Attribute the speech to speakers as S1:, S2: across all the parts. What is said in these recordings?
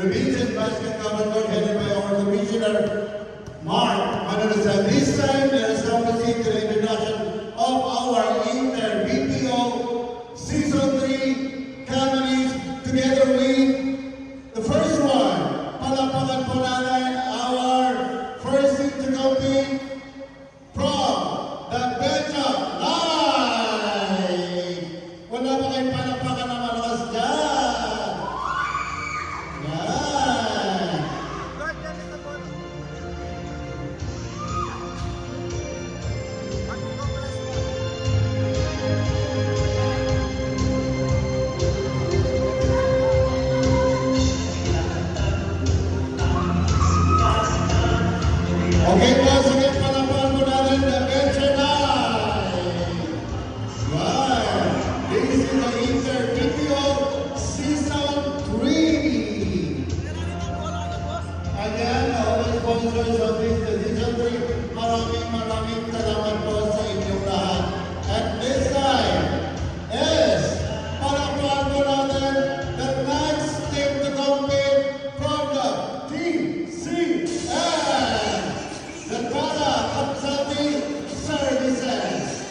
S1: Region Basket Government headed by our Commissioner Mark Mananasan. This time, let us now proceed to the introduction of our Inter-BPO Season 3 companies together with the first one. Palapakan po natin our first team to compete from the Betcha Live. Wala ba kayong palapakan na malakas dyan? Yan. Okay po, sige palapakan po natin the Betcha Live. Yan. This is the Inter-BPO Season 3. Again, all the sponsors of this Season 3, maraming salamat po sa inyong lahat. At this time is palapakan po natin the next team to compete from the TCS, the Tata Consulting Services.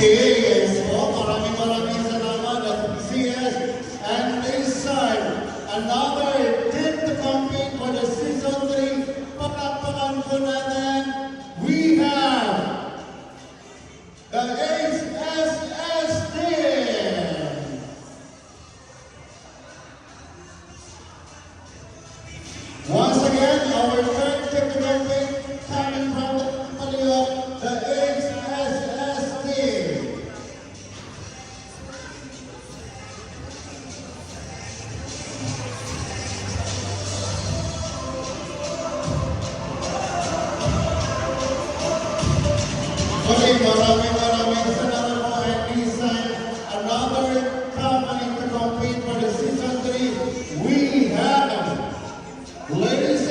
S1: Yes po, maraming salamat at TCS. And this time, another team to compete for the Season 3. Palakpakan po natin. We have the HSS team. Once again, our third team to compete coming from the Manila, the HSS team. Okay, maraming salamat po at this time, another company to compete for the Season 3. We have, ladies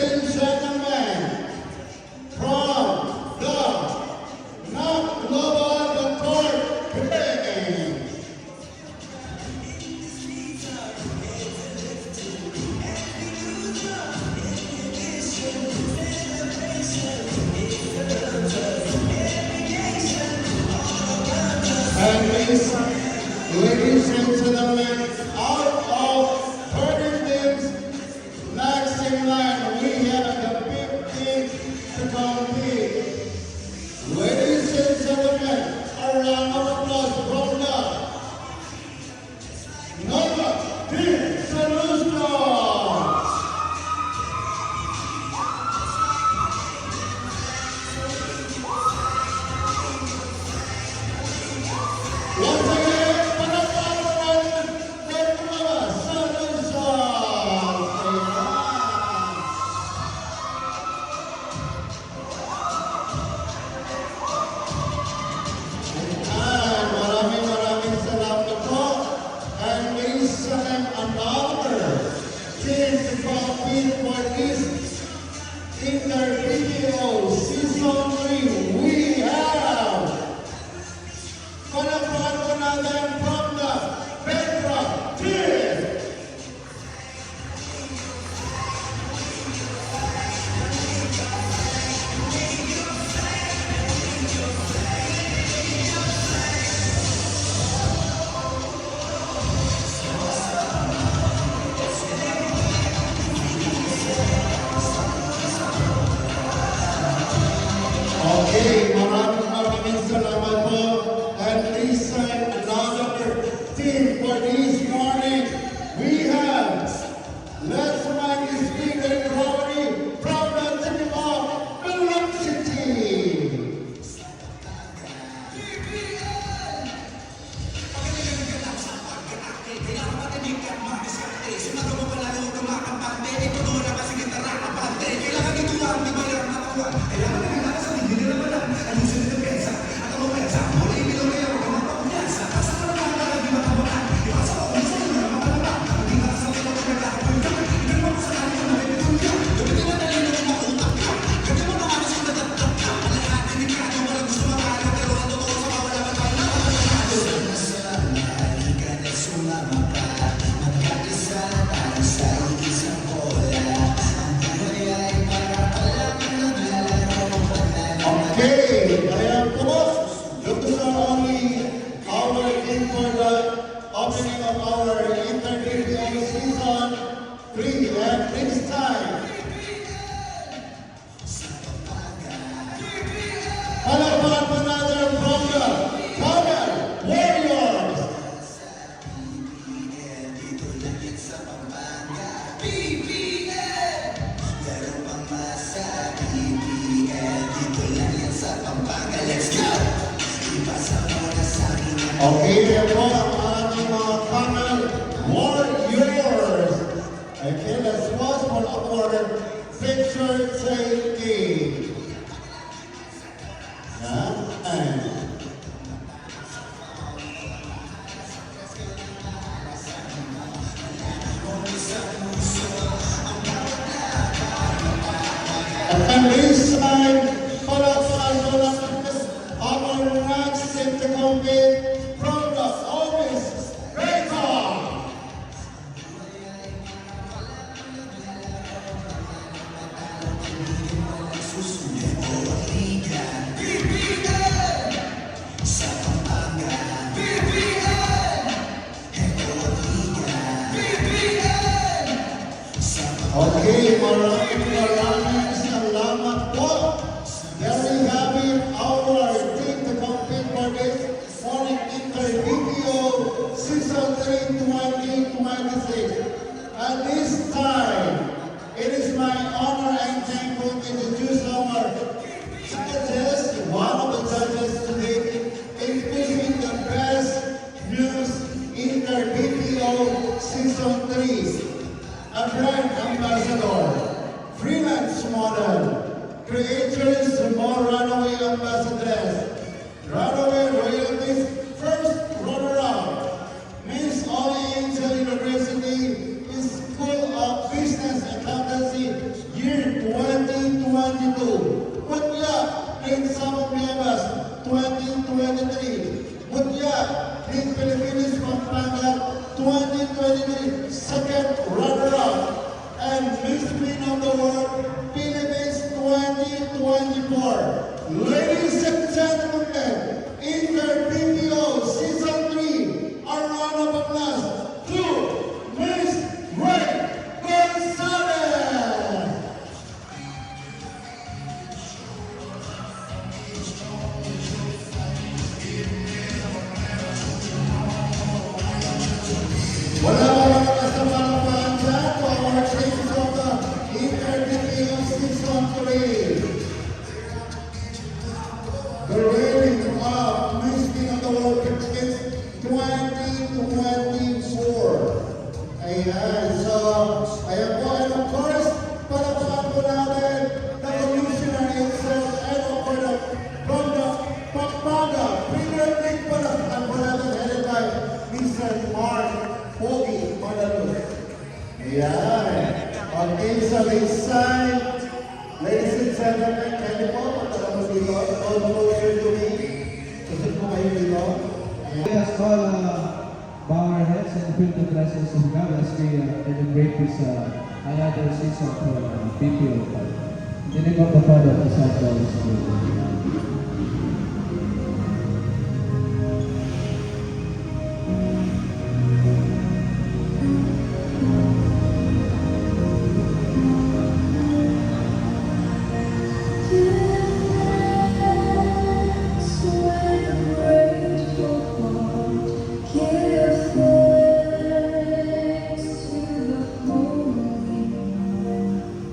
S1: Okay, yan po ang ating mga Camel Warriors. Okay, let's pause for our picture taking. Yan. And this time, para sa our next team to compete from the office, Raycon. Okay, maraming salamat po. Very happy our team to compete for this morning Inter-BPO Season 3 2026. At this time, it is my honor and thankful to introduce our judges, one of the judges today, including the best news Inter-BPO Season 3. A brand ambassador, freelance model, creators to more runaway ambassadors, runaway royalties, first runner-up, Miss Ollie Angel University School of Business Accountancy, year 2022. Mutya, Prince Samong Miabas, 2023. Mutya, Prince Philippines Pampanga, 2023, second runner-up, and Miss Queen of the World, Philippines 2024. Ladies and gentlemen, Inter-BPO Season 3, a round of applause to Miss Ray Gonzalez. Wala walang kasamang panja to our teams of the Inter-BPO Season 3. The rating of Miss King of the World Philippines 2024. Ayan, so, ayan po, and of course, palakpakan po natin the commissioner itself and of course, from the Pampanga Premier League, palakpakan po natin headed by Mr. Mark Pogi Manalus. Ayan. Okay, so this side, ladies and gentlemen, pwede po, magkakaroon dito, all closer to me. Susunod po kayo dito.
S2: Let us all bow our heads and feel the presence of God as we celebrate this another season for BPO. In the name of the Father, the Son, and the Holy Spirit.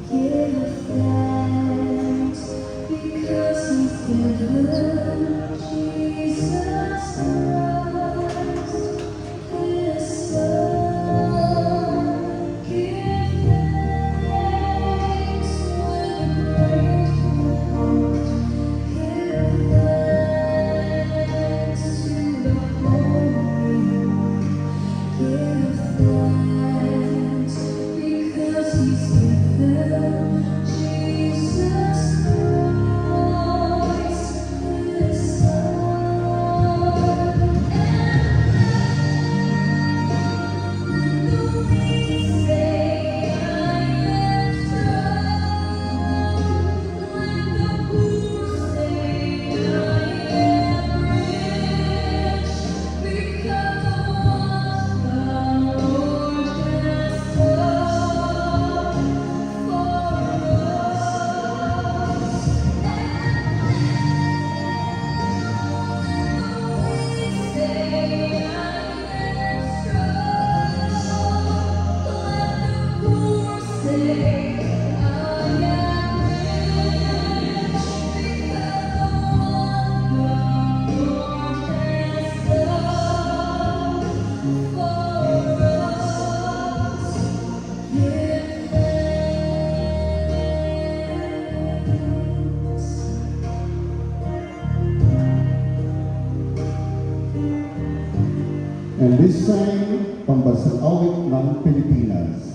S3: Give thanks because He's good.
S1: And this time, Pambansang Awit ng Pilipinas.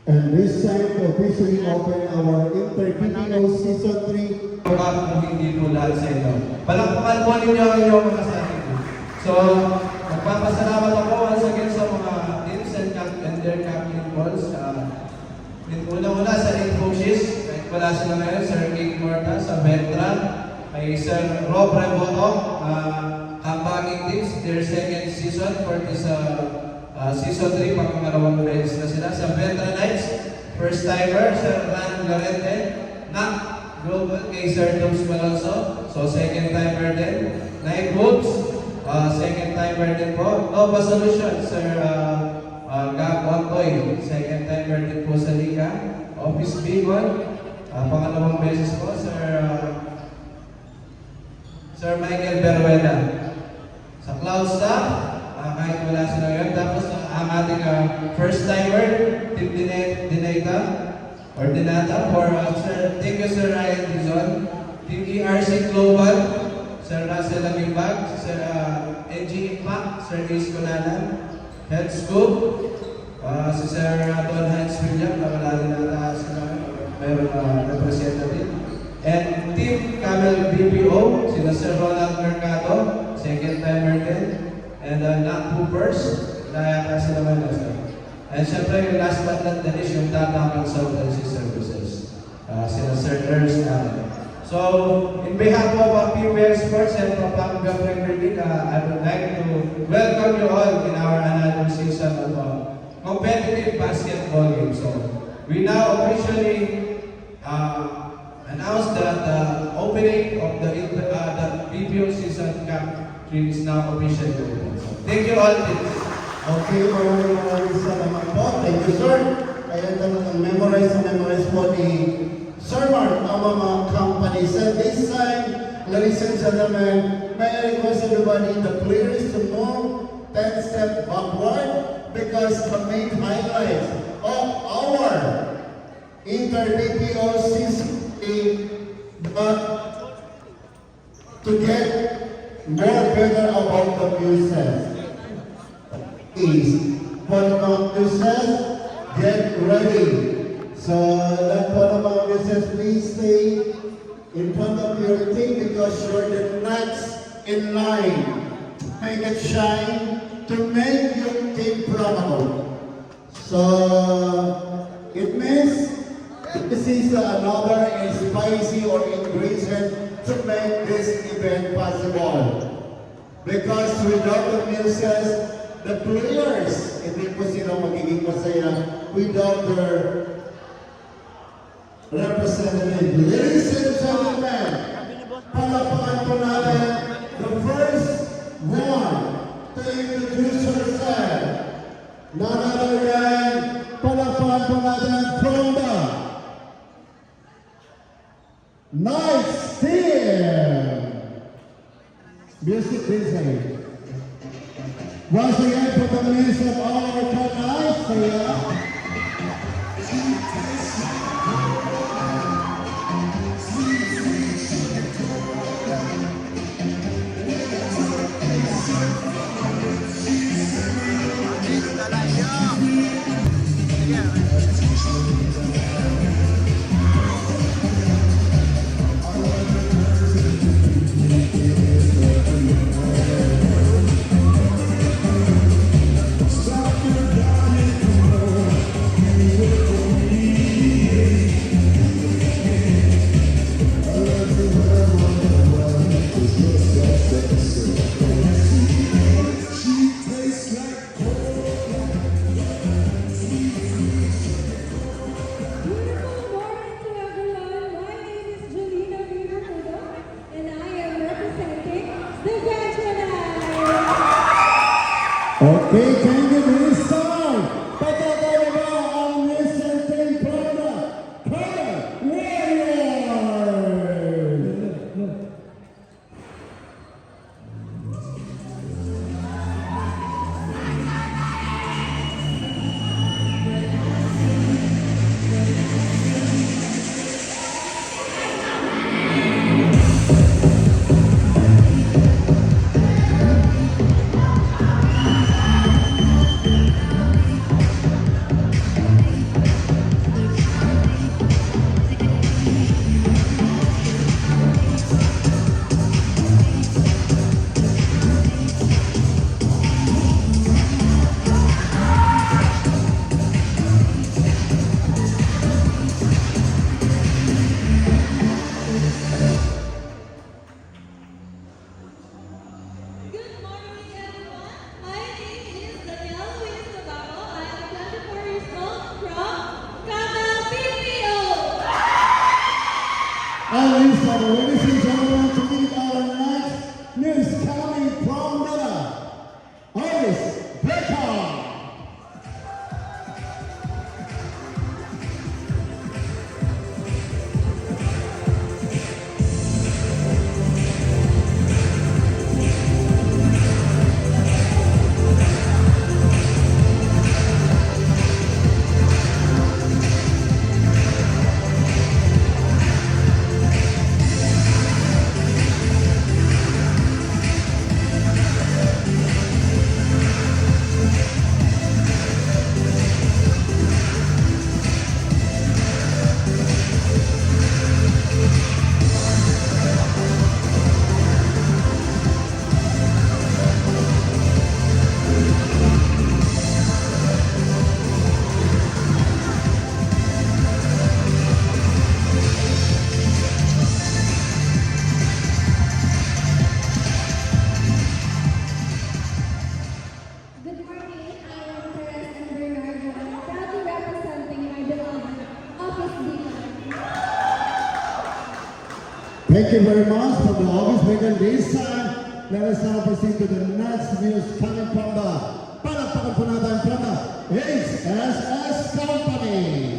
S1: And this time to officially open our Inter-BPO Season 3.
S2: Bakit hindi po lahat sa inyo? Palakpakan po ninyo ang inyong mga sarili. So, nagpapasalamat ako once again sa mga teams and their captain calls. Una-una sa Infosys, kahit wala sila ngayon, Sir King Morta, sa Veteran, kay Sir Rob Reboto, Hambaging Teams, their second season for this Season 3, pangalawang beses na sila. Sa Veteranites, first timer, Sir Ran Garete, NAC Global, kay Sir Dubs Malonzo, so second timer din. Night Wolves, second timer din po. Nova Solution, Sir Gab Ontoy, second timer din po sa Liga. Office Bicol, pangalawang beses po, Sir Michael Berueda. Sa Cloud Staff, kahit wala sila yun. Tapos ang ating first timer, Team Dinata, for thank you Sir Ryan Dizon. Team ERC Global, Sir Russell Agimbag, Sir NG Impact, Sir Ace Conanan, Head Scoop, si Sir Don Hans William, na wala rin nata sila, meron representative. And Team Camel BPO, sila Sir Ronald Mercado, second timer din. And NAC Hoopers, nayata sila man sir. And syempre yung last but not the least, yung Tata Consultancy Services, sila Sir Ernst Allen. So, in behalf of PWL Sports and Pampanga Premier League, I would like to welcome you all in our another season of competitive basketball game. So, we now officially announce that the opening of the BPO season camp is now officially open. Thank you all.
S1: Okay, maraming salamat po. Thank you, sir. Ayan talagang memorize po ni Sir Mark ang mga companies. At this time, ladies and gentlemen, may I request everybody, the players to move 10 steps backward because the main highlights of our Inter-BPO season to get more better about the music is Panamang Muses, get ready. So let Panamang Muses please stay in front of your team because you're the next in line. Make it shine to make your team proud. So it means this is another spicy or ingredient to make this event possible. Because without the muses, the players, hindi po sila magiging masaya without their representative. Ladies and gentlemen, palapakan po natin the first one to introduce herself. None other than palapakan po natin from the Nice Team. Music please. Once again, protagonist of our Nice Team. Okay, thank you, Miss Song. Patatawa ba ang Miss Certain Prada? Color Warrior!
S3: Good morning, everyone. My name is Danielle Willis-Navarro. I am 24 years old from Canal PPO.
S1: And ladies and gentlemen, to meet our next news coming from the Iris Becca.
S3: Good morning. I am Perez and Bernardo. I'm proudly representing my beloved Office Depot.
S1: Thank you very much for the August Vegan this time. Let us now proceed to the next news coming from the palakpakan po natin from the HSS Company.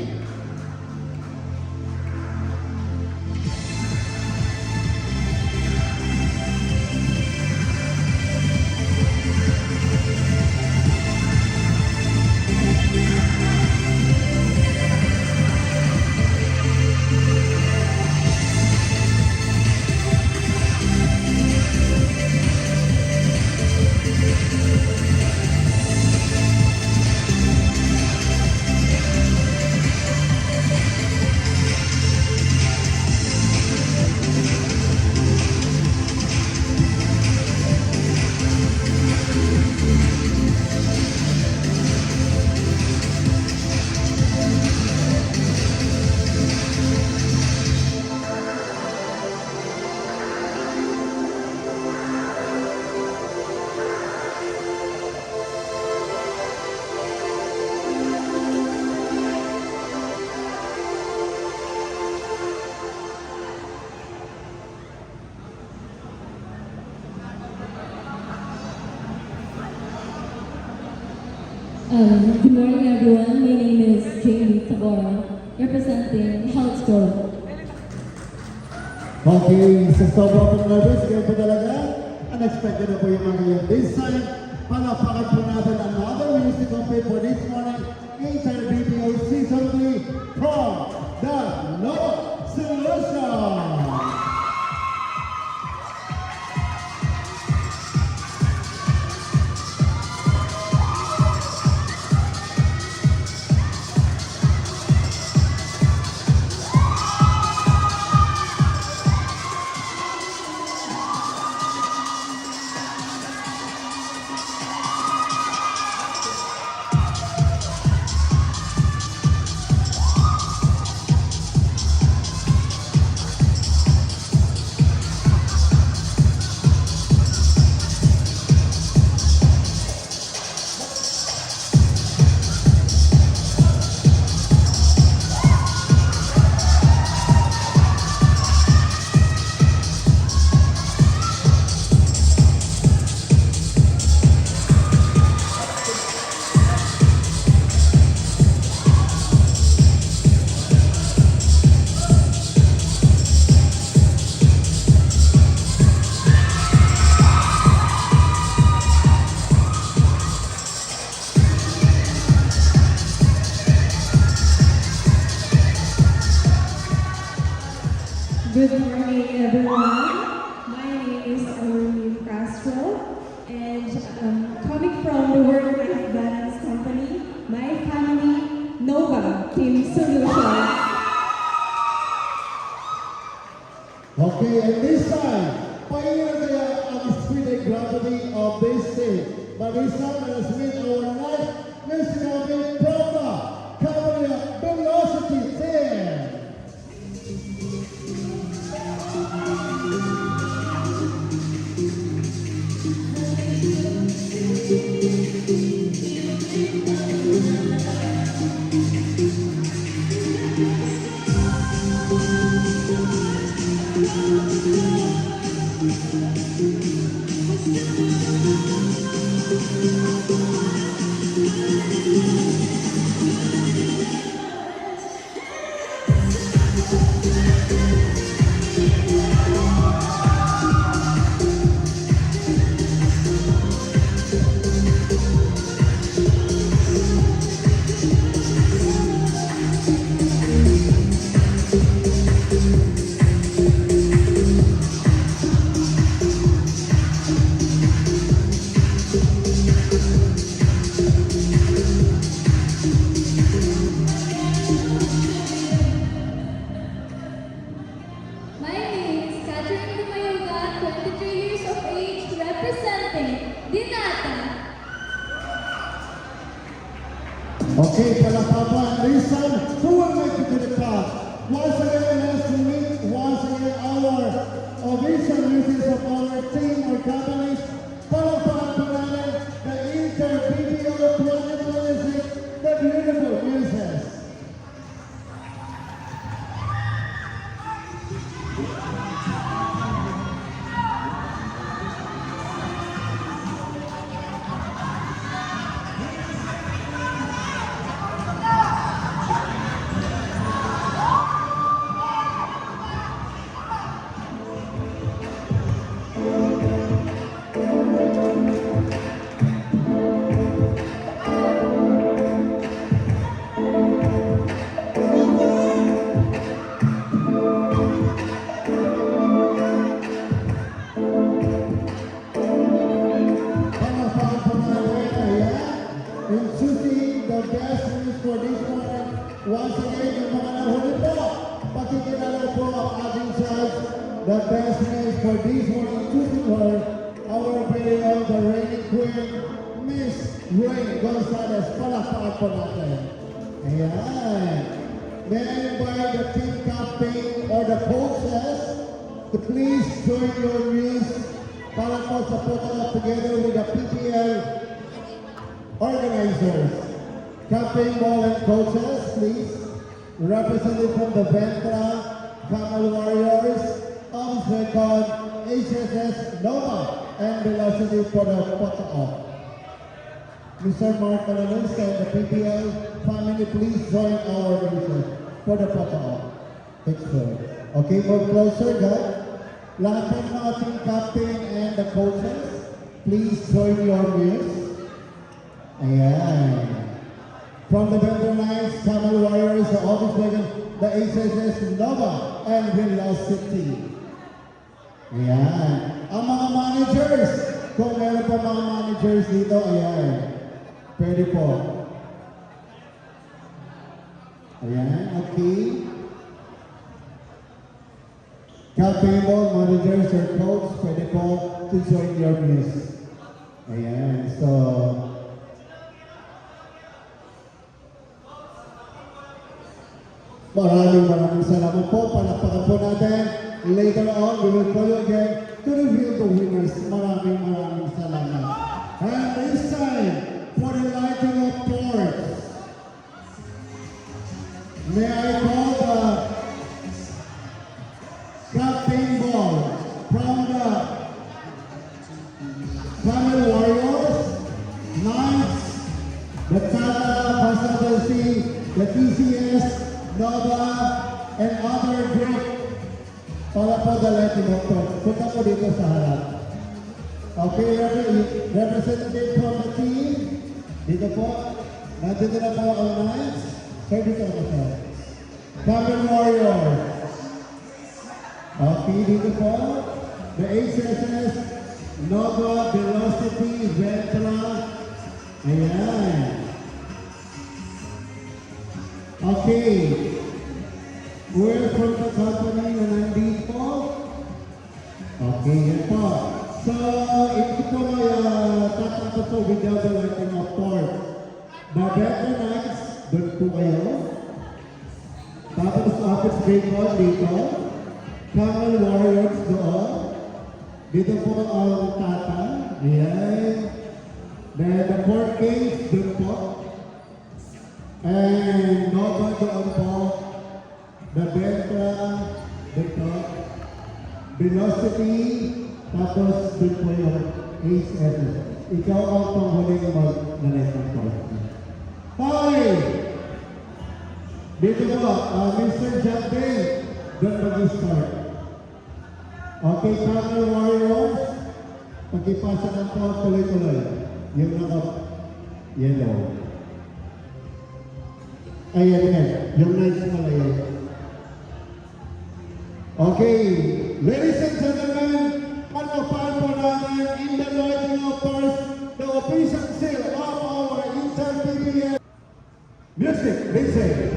S3: Good morning, everyone. My name is Jamie Tabora, representing Health Store.
S1: Okay, sa sobrang pong nervous, kayo po talaga. Unexpected na po yung mga yun. This time, palakpakan po natin another music company for this morning. Inter BPO Season 3 from the Love Solution.
S4: Good morning, everyone. My name is Aurelio Castro, and coming from the Work-Life Balance Company, my family, Nova Team Solutions.
S5: Okay, and this time, pioneer kaya ang speed and gravity of this state. Marisa, let us meet our life, Miss Gavin from the Company of Velocity 10.
S3: My name is Catherine Dumayoga, 23 years of age, representing Dinata.
S5: Okay, Palapapa and Rizal, who will make it to the top? Once again, let's meet once again our official leaders of our team or companies. Palapapa natin, the Inter-BPO 2026, the beautiful princess. In choosing the best news for this morning, once again, yung mga nahuli po, pakikilala po ang ating judge, the best news for this morning, choosing her, our very own, the reigning queen, Miss Rain Gonzalez. Palakpakan po natin. Ayan. May I invite the team captain or the coaches to please join your news para po sa photo together with the PPL organizers. Captain Ball and coaches, please. Represented from the Ventra, Camel Warriors, Arms Record, HSS Nova, and Velocity for the photo op. Mr. Mark Malanunska and the PPL family, please join our organizers for the photo op. Picture. Okay, move closer, guys. Lahat ng mga team captain and the coaches, please join your views. Ayan. From the Vendor Knights, Camel Warriors, the Office Wagon, the HSS Nova, and Velocity. Ayan. Ang mga managers, kung meron pa mga managers dito, ayan. Pwede po. Ayan, okay. Capable managers or coach, pwede po to join your news. Ayan, so... Maraming salamat po. Palakpakan po natin. Later on, we will call you again to reveal the winners. Maraming salamat. And this time, for the lighting of torch, may I call the Captain Ball from the Camel Warriors, Knights, the Tata Consultancy, the TCS, Nova, and other group para po the lighting of torch. Punta po dito sa harap. Okay, representative from the team. Dito po. Nandito na po ang Knights. Sir, dito ako sir. Camel Warriors. Okay, dito po. The HSS Nova Velocity Ventra. Ayan. Okay. We're from the company na nandito. Okay, yan po. So, ito po ay tatanggap po without the lighting of course. The veterans, doon po kayo. Tapos office bacon dito. Camel warriors doon. Dito po ang tata. Ayan. Then the 4 kings doon po. And Nova doon po. The Ventra dito. Velocity. Tapos doon po yung HSS. Ikaw ang panghuling mag-nalit ng court. Hi! Dito po, Mr. Jack Day, doon mag-start. Okay, Camel Warriors, pag-ipasa ng po, tuloy-tuloy. Yung naka-yellow. Ayan yan, yung nice pala yan. Okay, ladies and gentlemen, panapan po natin in the lighting of course, the official sale of our Inter PBL. Music, listen.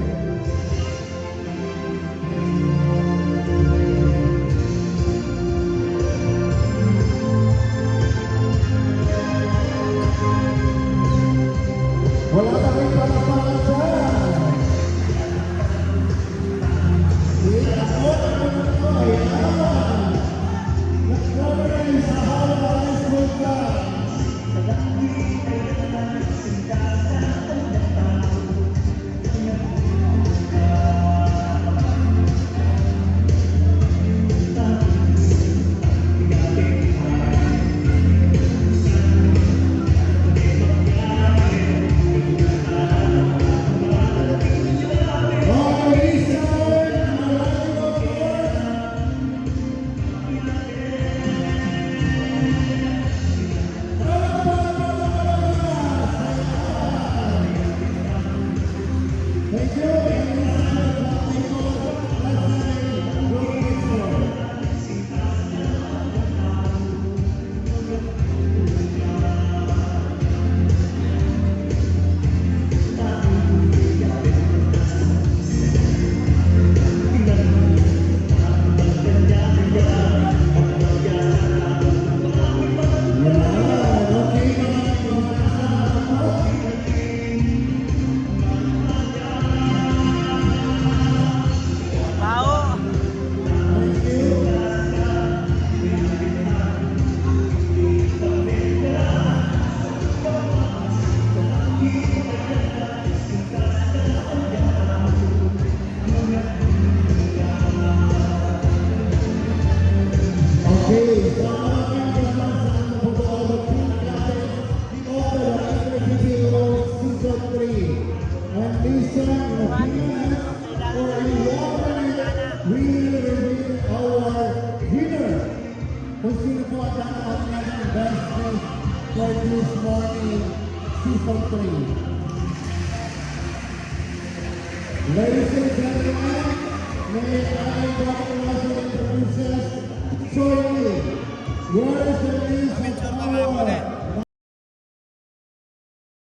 S5: Wala na rin panapalan dyan. Ako ito, ayan. Nag-coverage sa Halo High School Club. For this morning, Season 3. Ladies and gentlemen, may I congratulate the princess, Joy Lee. Where is the name of our